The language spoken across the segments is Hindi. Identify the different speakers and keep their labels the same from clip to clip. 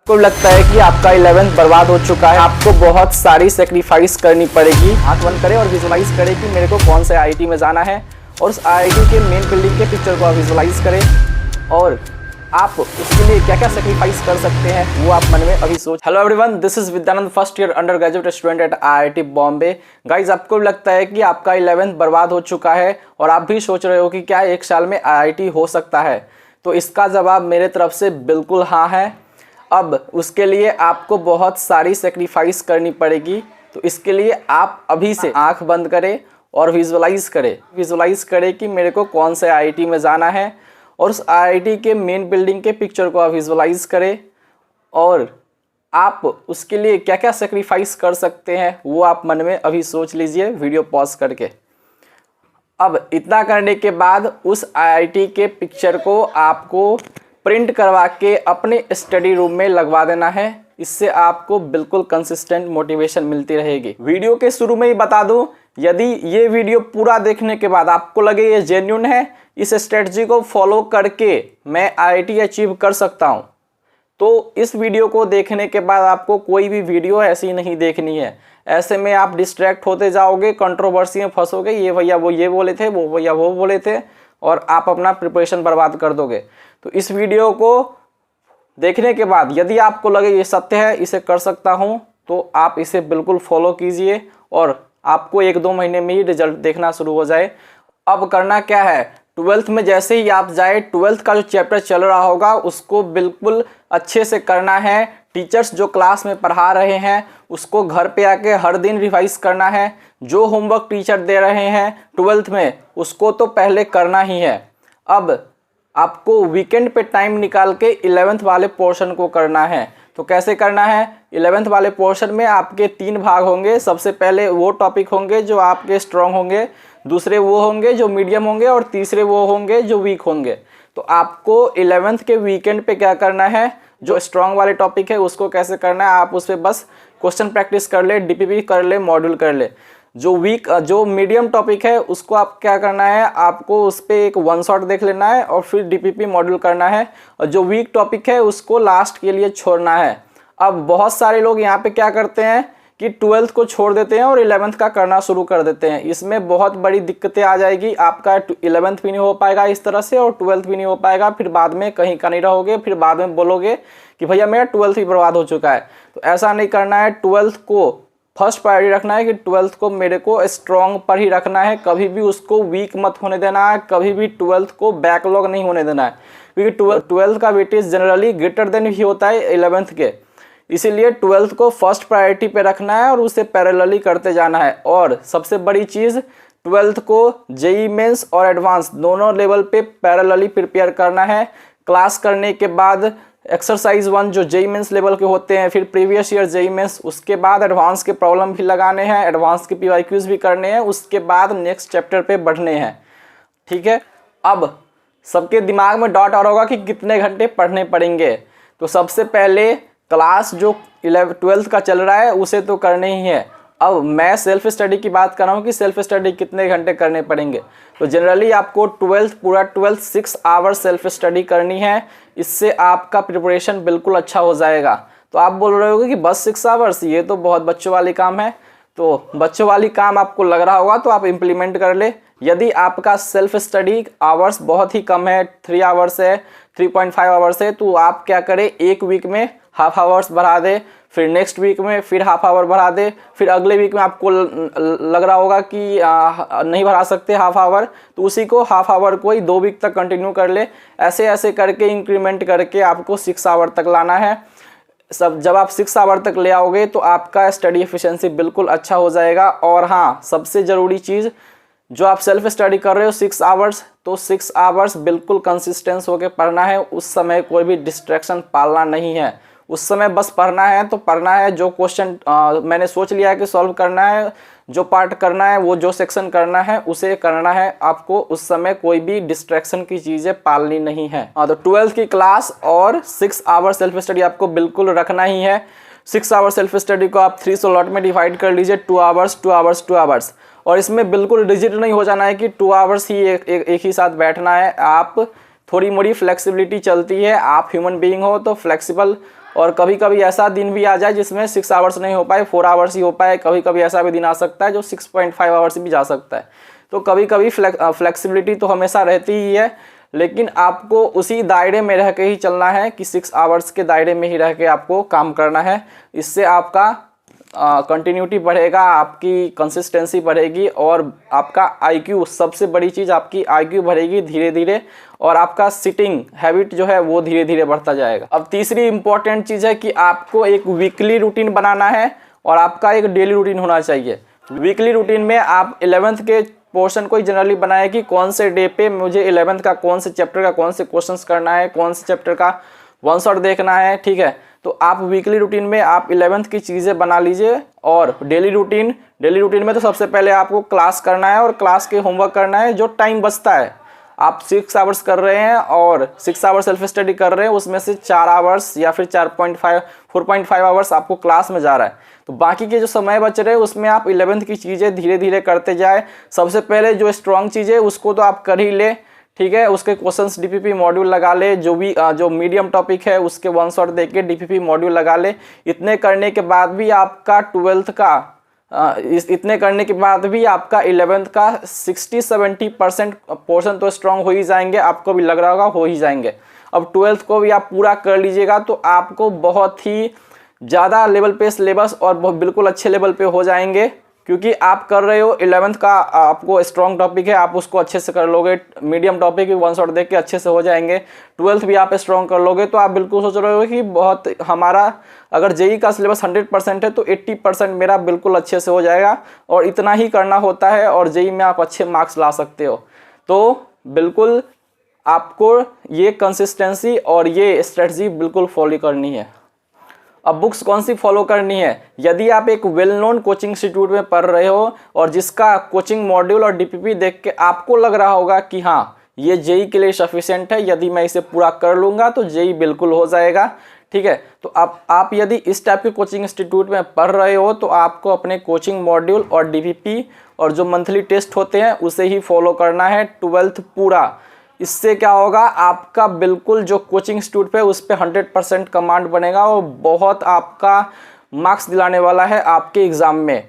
Speaker 1: आपको लगता है कि आपका 11th बर्बाद हो चुका है, आपको बहुत सारी सेक्रीफाइस करनी पड़ेगी। आंख बंद करें और विजुलाइज करें कि मेरे को कौन से आईआईटी में जाना है और उस आईआईटी के मेन बिल्डिंग के पिक्चर को आप विजुलाइज करें और आप उसके लिए क्या क्या सेक्रीफाइस कर सकते हैं वो आप मन में अभी सोच। Hello everyone, this is Vidyanand, first year under graduate student at IIT Bombay. Guys, आपको लगता है कि आपका 11th बर्बाद हो चुका है और आप भी सोच रहे हो कि क्या एक साल में आईआईटी हो सकता है, तो इसका जवाब मेरे तरफ से बिल्कुल हाँ है। अब उसके लिए आपको बहुत सारी सेक्रीफाइस करनी पड़ेगी, तो इसके लिए आप अभी से आंख बंद करें और विजुलाइज करें कि मेरे को कौन से आईआईटी में जाना है और उस आईआईटी के मेन बिल्डिंग के पिक्चर को आप विजुलाइज करें और आप उसके लिए क्या क्या सेक्रीफाइस कर सकते हैं वो आप मन में अभी सोच लीजिए वीडियो पॉज करके। अब इतना करने के बाद उस आईआईटी के पिक्चर को आपको प्रिंट करवा के अपने स्टडी रूम में लगवा देना है। इससे आपको बिल्कुल कंसिस्टेंट मोटिवेशन मिलती रहेगी। वीडियो के शुरू में ही बता दूं, यदि ये वीडियो पूरा देखने के बाद आपको लगे ये जेन्युइन है, इस स्ट्रेटजी को फॉलो करके मैं आईआईटी अचीव कर सकता हूं, तो इस वीडियो को देखने के बाद आपको कोई भी वीडियो ऐसी नहीं देखनी है। ऐसे में आप डिस्ट्रैक्ट होते जाओगे, कंट्रोवर्सी में फंसोगे, ये भैया वो ये बोले थे, वो भैया वो बोले थे, और आप अपना प्रिपरेशन बर्बाद कर दोगे। तो इस वीडियो को देखने के बाद यदि आपको लगे ये सत्य है, इसे कर सकता हूँ, तो आप इसे बिल्कुल फॉलो कीजिए और आपको 1-2 महीने में ही रिजल्ट देखना शुरू हो जाए। अब करना क्या है, 12th में जैसे ही आप जाए, 12th का जो चैप्टर चल रहा होगा उसको बिल्कुल अच्छे से करना है। टीचर्स जो क्लास में पढ़ा रहे हैं उसको घर पे आके हर दिन रिवाइज करना है। जो होमवर्क टीचर दे रहे हैं 12th में उसको तो पहले करना ही है। अब आपको वीकेंड पे टाइम निकाल के 11th वाले पोर्शन को करना है। तो कैसे करना है, 11th वाले पोर्शन में आपके 3 भाग होंगे। सबसे पहले वो टॉपिक होंगे जो आपके स्ट्रॉन्ग होंगे, दूसरे वो होंगे जो मीडियम होंगे और तीसरे वो होंगे जो वीक होंगे। तो आपको 11th के वीकेंड पे क्या करना है, जो स्ट्रॉन्ग वाले टॉपिक है उसको कैसे करना है, आप उस पर बस क्वेश्चन प्रैक्टिस कर ले, डीपीपी कर ले, मॉड्यूल कर ले। जो मीडियम टॉपिक है उसको आप क्या करना है, आपको उस पर एक 1 शॉट देख लेना है और फिर डीपीपी मॉड्यूल करना है। और जो वीक टॉपिक है उसको लास्ट के लिए छोड़ना है। अब बहुत सारे लोग यहाँ पे क्या करते हैं कि 12th को छोड़ देते हैं और 11th का करना शुरू कर देते हैं। इसमें बहुत बड़ी दिक्कतें आ जाएगी। आपका 11th भी नहीं हो पाएगा इस तरह से और 12th भी नहीं हो पाएगा। फिर बाद में कहीं का नहीं रहोगे, फिर बाद में बोलोगे कि भैया मेरा 12th भी बर्बाद हो चुका है। तो ऐसा नहीं करना है। 12th को फर्स्ट प्रायोरिटी रखना है कि 12th को मेरे को स्ट्रॉन्ग पर ही रखना है। कभी भी उसको वीक मत होने देना है, कभी भी 12th को बैकलॉग नहीं होने देना है, क्योंकि 12th का वेटेज जनरली ग्रेटर देन ही होता है 11th के। इसीलिए 12th को फर्स्ट प्रायोरिटी पे रखना है और उसे पैरेलली करते जाना है। और सबसे बड़ी चीज़, 12th को जेईई मेंस और एडवांस दोनों लेवल पे पैरेलली प्रिपेयर करना है। क्लास करने के बाद एक्सरसाइज 1 जो जेईई मेंस लेवल के होते हैं, फिर प्रीवियस ईयर जेईई मेंस, उसके बाद एडवांस के प्रॉब्लम भी लगाने हैं, एडवांस के पीवाईक्यूज भी करने हैं, उसके बाद नेक्स्ट चैप्टर पे बढ़ने हैं। ठीक है, अब सबके दिमाग में डॉट आ रहा होगा कि कितने घंटे पढ़ने पड़ेंगे। तो सबसे पहले क्लास जो 12th का चल रहा है उसे तो करने ही है। अब मैं सेल्फ स्टडी की बात कर रहा हूँ कि सेल्फ स्टडी कितने घंटे करने पड़ेंगे। तो जनरली आपको पूरा 12th 6 आवर्स सेल्फ स्टडी करनी है। इससे आपका प्रिपरेशन बिल्कुल अच्छा हो जाएगा। तो आप बोल रहे होगे कि बस 6 आवर्स, ये तो बहुत बच्चों वाली काम है। तो बच्चों वाली काम आपको लग रहा होगा तो आप इम्प्लीमेंट कर ले। यदि आपका सेल्फ स्टडी आवर्स बहुत ही कम है, 3 आवर्स है, 3.5 आवर्स है, तो आप क्या करें, एक वीक में हाफ आवर्स बढ़ा दे, फिर नेक्स्ट वीक में फिर हाफ आवर बढ़ा दे, फिर अगले वीक में आपको लग रहा होगा कि नहीं बढ़ा सकते हाफ आवर, तो उसी को हाफ आवर को ही 2 वीक तक कंटिन्यू कर ले। ऐसे ऐसे करके इंक्रीमेंट करके आपको 6 आवर तक लाना है। जब आप 6 आवर तक ले आओगे तो आपका स्टडी एफिशिएंसी बिल्कुल अच्छा हो जाएगा। और हाँ, सबसे ज़रूरी चीज़, जो आप सेल्फ स्टडी कर रहे हो 6 आवर्स, तो 6 आवर्स बिल्कुल कंसिस्टेंस होकर पढ़ना है। उस समय कोई भी डिस्ट्रैक्शन पालना नहीं है। उस समय बस पढ़ना है तो पढ़ना है। जो क्वेश्चन मैंने सोच लिया है कि सॉल्व करना है, जो पार्ट करना है, वो जो सेक्शन करना है उसे करना है। आपको उस समय कोई भी डिस्ट्रैक्शन की चीज़ें पालनी नहीं है। तो 12th की क्लास और 6 आवर सेल्फ स्टडी आपको बिल्कुल रखना ही है। 6 आवर सेल्फ स्टडी को आप 3 स्लॉट में डिवाइड कर लीजिए, 2 आवर्स 2 आवर्स 2 आवर्स। और इसमें बिल्कुल रिजिड नहीं हो जाना है कि 2 आवर्स ही एक ही साथ बैठना है। आप थोड़ी मोड़ी फ्लेक्सिबिलिटी चलती है। आप ह्यूमन बीइंग हो तो फ्लेक्सिबल और कभी कभी ऐसा दिन भी आ जाए जिसमें 6 आवर्स नहीं हो पाए, 4 आवर्स ही हो पाए। कभी कभी ऐसा भी दिन आ सकता है जो 6.5 आवर्स भी जा सकता है। तो कभी कभी फ्लेक्सिबिलिटी तो हमेशा रहती ही है, लेकिन आपको उसी दायरे में रह के ही चलना है कि 6 आवर्स के दायरे में ही रह के आपको काम करना है। इससे आपका कंटिन्यूटी बढ़ेगा, आपकी कंसिस्टेंसी बढ़ेगी और आपका आईक्यू, सबसे बड़ी चीज़ आपकी आईक्यू बढ़ेगी धीरे धीरे, और आपका सिटिंग हैबिट जो है वो धीरे धीरे बढ़ता जाएगा। अब तीसरी इंपॉर्टेंट चीज़ है कि आपको एक वीकली रूटीन बनाना है और आपका एक डेली रूटीन होना चाहिए। वीकली रूटीन में आप 11th के पोर्शन को ही जनरली बनाए कि कौन से डे पे मुझे 11th का कौन से चैप्टर का कौन से क्वेश्चंस करना है, कौन से चैप्टर का वन शॉट देखना है, ठीक है। तो आप वीकली रूटीन में आप 11th की चीज़ें बना लीजिए। और डेली रूटीन में तो सबसे पहले आपको क्लास करना है और क्लास के होमवर्क करना है। जो टाइम बचता है, आप 6 आवर्स कर रहे हैं और 6 आवर्स सेल्फ स्टडी कर रहे हैं, उसमें से 4 आवर्स या फिर 4.5 आवर्स आपको क्लास में जा रहा है। तो बाकी के जो समय बच रहे हैं उसमें आप 11th की चीज़ें धीरे धीरे करते जाए। सबसे पहले जो स्ट्रॉन्ग चीज़ें उसको तो आप कर ही ले, ठीक है। उसके क्वेश्चंस डीपीपी मॉड्यूल लगा ले, जो मीडियम टॉपिक है उसके वन शॉट देख के डीपीपी मॉड्यूल लगा ले। इतने करने के बाद भी आपका 12th का इतने करने के बाद भी आपका 11th का 60-70% पोर्शन तो स्ट्रॉन्ग हो ही जाएंगे, आपको भी लग रहा होगा हो ही जाएंगे। अब 12th को भी आप पूरा कर लीजिएगा तो आपको बहुत ही ज़्यादा लेवल पे सिलेबस और बिल्कुल अच्छे लेवल पे हो जाएंगे, क्योंकि आप कर रहे हो 11th का, आपको स्ट्रॉन्ग टॉपिक है, आप उसको अच्छे से कर लोगे। मीडियम टॉपिक भी वन शॉट देख के अच्छे से हो जाएंगे। 12th भी आप स्ट्रॉन्ग कर लोगे तो आप बिल्कुल सोच रहे हो कि बहुत हमारा अगर जेई का सिलेबस 100% है तो 80% मेरा बिल्कुल अच्छे से हो जाएगा, और इतना ही करना होता है और जेई में आप अच्छे मार्क्स ला सकते हो। तो बिल्कुल आपको ये कंसिस्टेंसी और ये स्ट्रेटजी बिल्कुल फॉलो करनी है। अब बुक्स कौन सी फॉलो करनी है? यदि आप एक वेल नोन कोचिंग इंस्टीट्यूट में पढ़ रहे हो और जिसका कोचिंग मॉड्यूल और डीपीपी देख के आपको लग रहा होगा कि हाँ ये जेई के लिए सफिशिएंट है, यदि मैं इसे पूरा कर लूँगा तो जेई बिल्कुल हो जाएगा, ठीक है। तो आप यदि इस टाइप के कोचिंग इंस्टीट्यूट में पढ़ रहे हो तो आपको अपने कोचिंग मॉड्यूल और डीपीपी और जो मंथली टेस्ट होते हैं उसे ही फॉलो करना है 12th पूरा। इससे क्या होगा, आपका बिल्कुल जो कोचिंग इंस्टीट्यूट पे उस पर 100% कमांड बनेगा और बहुत आपका मार्क्स दिलाने वाला है आपके एग्ज़ाम में।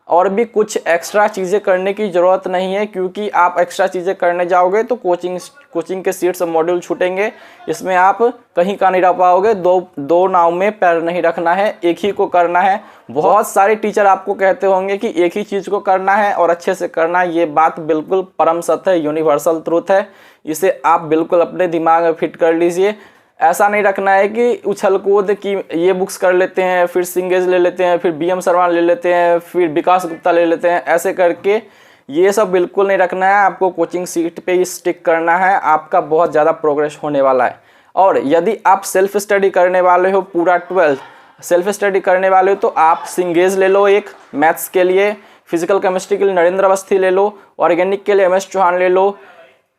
Speaker 1: और भी कुछ एक्स्ट्रा चीज़ें करने की ज़रूरत नहीं है, क्योंकि आप एक्स्ट्रा चीज़ें करने जाओगे तो कोचिंग के सीट्स और मॉड्यूल छूटेंगे। इसमें आप कहीं का नहीं रह पाओगे। दो नाव में पैर नहीं रखना है, एक ही को करना है। बहुत सारे टीचर आपको कहते होंगे कि एक ही चीज़ को करना है और अच्छे से करना है। ये बात बिल्कुल परम सत्य है, यूनिवर्सल ट्रूथ है। इसे आप बिल्कुल अपने दिमाग में फिट कर लीजिए। ऐसा नहीं रखना है कि उछल कूद की ये बुक्स कर लेते हैं, फिर सिंगेज ले लेते हैं, फिर बीएम शर्मा ले लेते हैं, फिर विकास गुप्ता ले लेते हैं, ऐसे करके ये सब बिल्कुल नहीं रखना है। आपको कोचिंग सीट पे ही स्टिक करना है, आपका बहुत ज़्यादा प्रोग्रेस होने वाला है। और यदि आप सेल्फ स्टडी करने वाले हो, पूरा 12th सेल्फ स्टडी करने वाले हो, तो आप सिंगेज ले लो एक मैथ्स के लिए, फिजिकल केमिस्ट्री के लिए नरेंद्र अवस्थी ले लो, ऑर्गेनिक के लिए एमएस चौहान ले लो,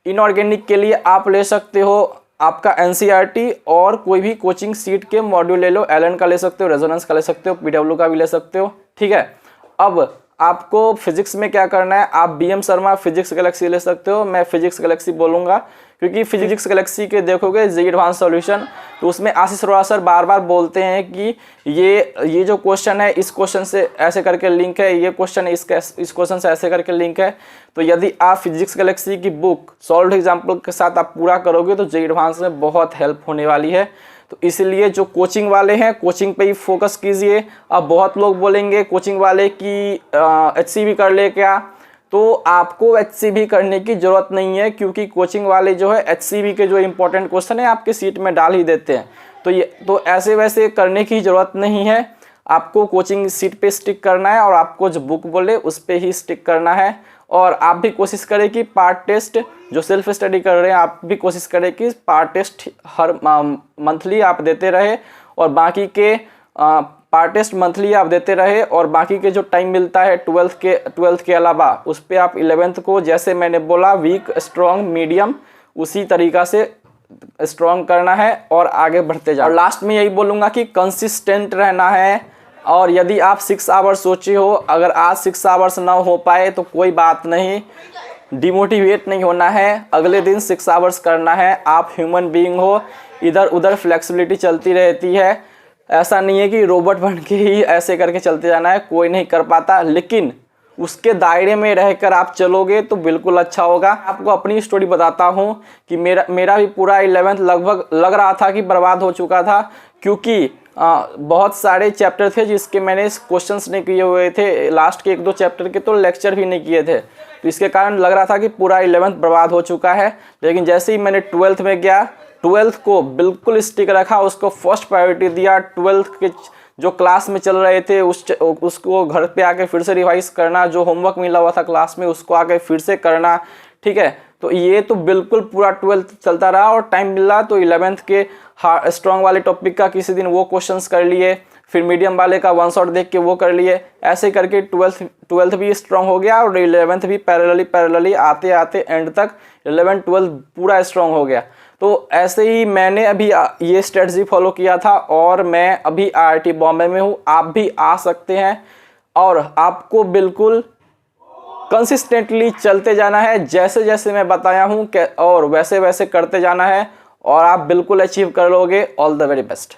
Speaker 1: इनऑर्गेनिक के लिए आप ले सकते हो आपका एनसीईआरटी और कोई भी कोचिंग सीट के मॉड्यूल ले लो। एलन का ले सकते हो, रेजोनेंस का ले सकते हो, पीडब्ल्यू का भी ले सकते हो, ठीक है। अब आपको फिजिक्स में क्या करना है, आप बीएम शर्मा फिजिक्स गैलेक्सी ले सकते हो। मैं फिजिक्स गैलेक्सी बोलूँगा क्योंकि फिजिक्स गैलेक्सी के देखोगे जेई एडवांस सॉल्यूशन, तो उसमें आशीष अरोड़ा सर बार बार बोलते हैं कि ये जो क्वेश्चन है इस क्वेश्चन से ऐसे करके लिंक है, ये क्वेश्चन इस क्वेश्चन से ऐसे करके लिंक है। तो यदि आप फिजिक्स गैलेक्सी की बुक सॉल्व्ड एग्जाम्पल के साथ आप पूरा करोगे तो जेई एडवांस में बहुत हेल्प होने वाली है। तो इसलिए जो कोचिंग वाले हैं कोचिंग पे ही फोकस कीजिए। अब बहुत लोग बोलेंगे कोचिंग वाले कि HCV कर ले क्या, तो आपको HCV करने की ज़रूरत नहीं है, क्योंकि कोचिंग वाले जो है HCV के जो इंपॉर्टेंट क्वेश्चन है आपके सीट में डाल ही देते हैं। तो ऐसे वैसे करने की ज़रूरत नहीं है, आपको कोचिंग सीट पे स्टिक करना है और आपको जो बुक बोले उस पर ही स्टिक करना है। और आप भी कोशिश करें कि पार्ट टेस्ट जो सेल्फ स्टडी कर रहे हैं आप भी कोशिश करें कि पार्ट टेस्ट हर मंथली आप देते रहे और बाकी के पार्ट टेस्ट मंथली आप देते रहे, और बाकी के जो टाइम मिलता है 12th के अलावा उस पर आप 11th को जैसे मैंने बोला वीक स्ट्रॉन्ग मीडियम उसी तरीक़ा से स्ट्रॉन्ग करना है और आगे बढ़ते जाओ। और लास्ट में यही बोलूँगा कि कंसिस्टेंट रहना है। और यदि आप 6 आवर्स सोचे हो, अगर आज 6 आवर्स ना हो पाए तो कोई बात नहीं, डिमोटिवेट नहीं होना है, अगले दिन 6 आवर्स करना है। आप ह्यूमन बीइंग हो, इधर उधर फ्लेक्सिबिलिटी चलती रहती है, ऐसा नहीं है कि रोबोट बन के ही ऐसे करके चलते जाना है, कोई नहीं कर पाता, लेकिन उसके दायरे में रहकर आप चलोगे तो बिल्कुल अच्छा होगा। आपको अपनी स्टोरी बताता हूँ कि मेरा भी पूरा 11th लगभग लग रहा था कि बर्बाद हो चुका था, क्योंकि बहुत सारे चैप्टर थे जिसके मैंने क्वेश्चंस नहीं किए हुए थे, लास्ट के 1-2 चैप्टर के तो लेक्चर भी नहीं किए थे, तो इसके कारण लग रहा था कि पूरा 11th बर्बाद हो चुका है। लेकिन जैसे ही मैंने 12th में गया, 12th को बिल्कुल स्टिक रखा, उसको फर्स्ट प्रायोरिटी दिया। 12th के जो क्लास में चल रहे थे उसको घर पे आके फिर से रिवाइज करना, जो होमवर्क मिला हुआ था क्लास में उसको आके फिर से करना, ठीक है। तो ये तो बिल्कुल पूरा 12th चलता रहा, और टाइम मिला तो 11th के स्ट्रॉन्ग वाले टॉपिक का किसी दिन वो क्वेश्चंस कर लिए, फिर मीडियम वाले का वन शॉट देख के वो कर लिए, ऐसे करके 12th भी स्ट्रॉन्ग हो गया और 11th भी पैरेलली आते आते एंड तक 11th 12th पूरा स्ट्रॉन्ग हो गया। तो ऐसे ही मैंने अभी ये स्ट्रेटजी फॉलो किया था, और मैं अभी IIT बॉम्बे में हूँ। आप भी आ सकते हैं, और आपको बिल्कुल कंसिस्टेंटली चलते जाना है, जैसे जैसे मैं बताया हूँ और वैसे वैसे करते जाना है, और आप बिल्कुल अचीव कर लोगे। All the very best.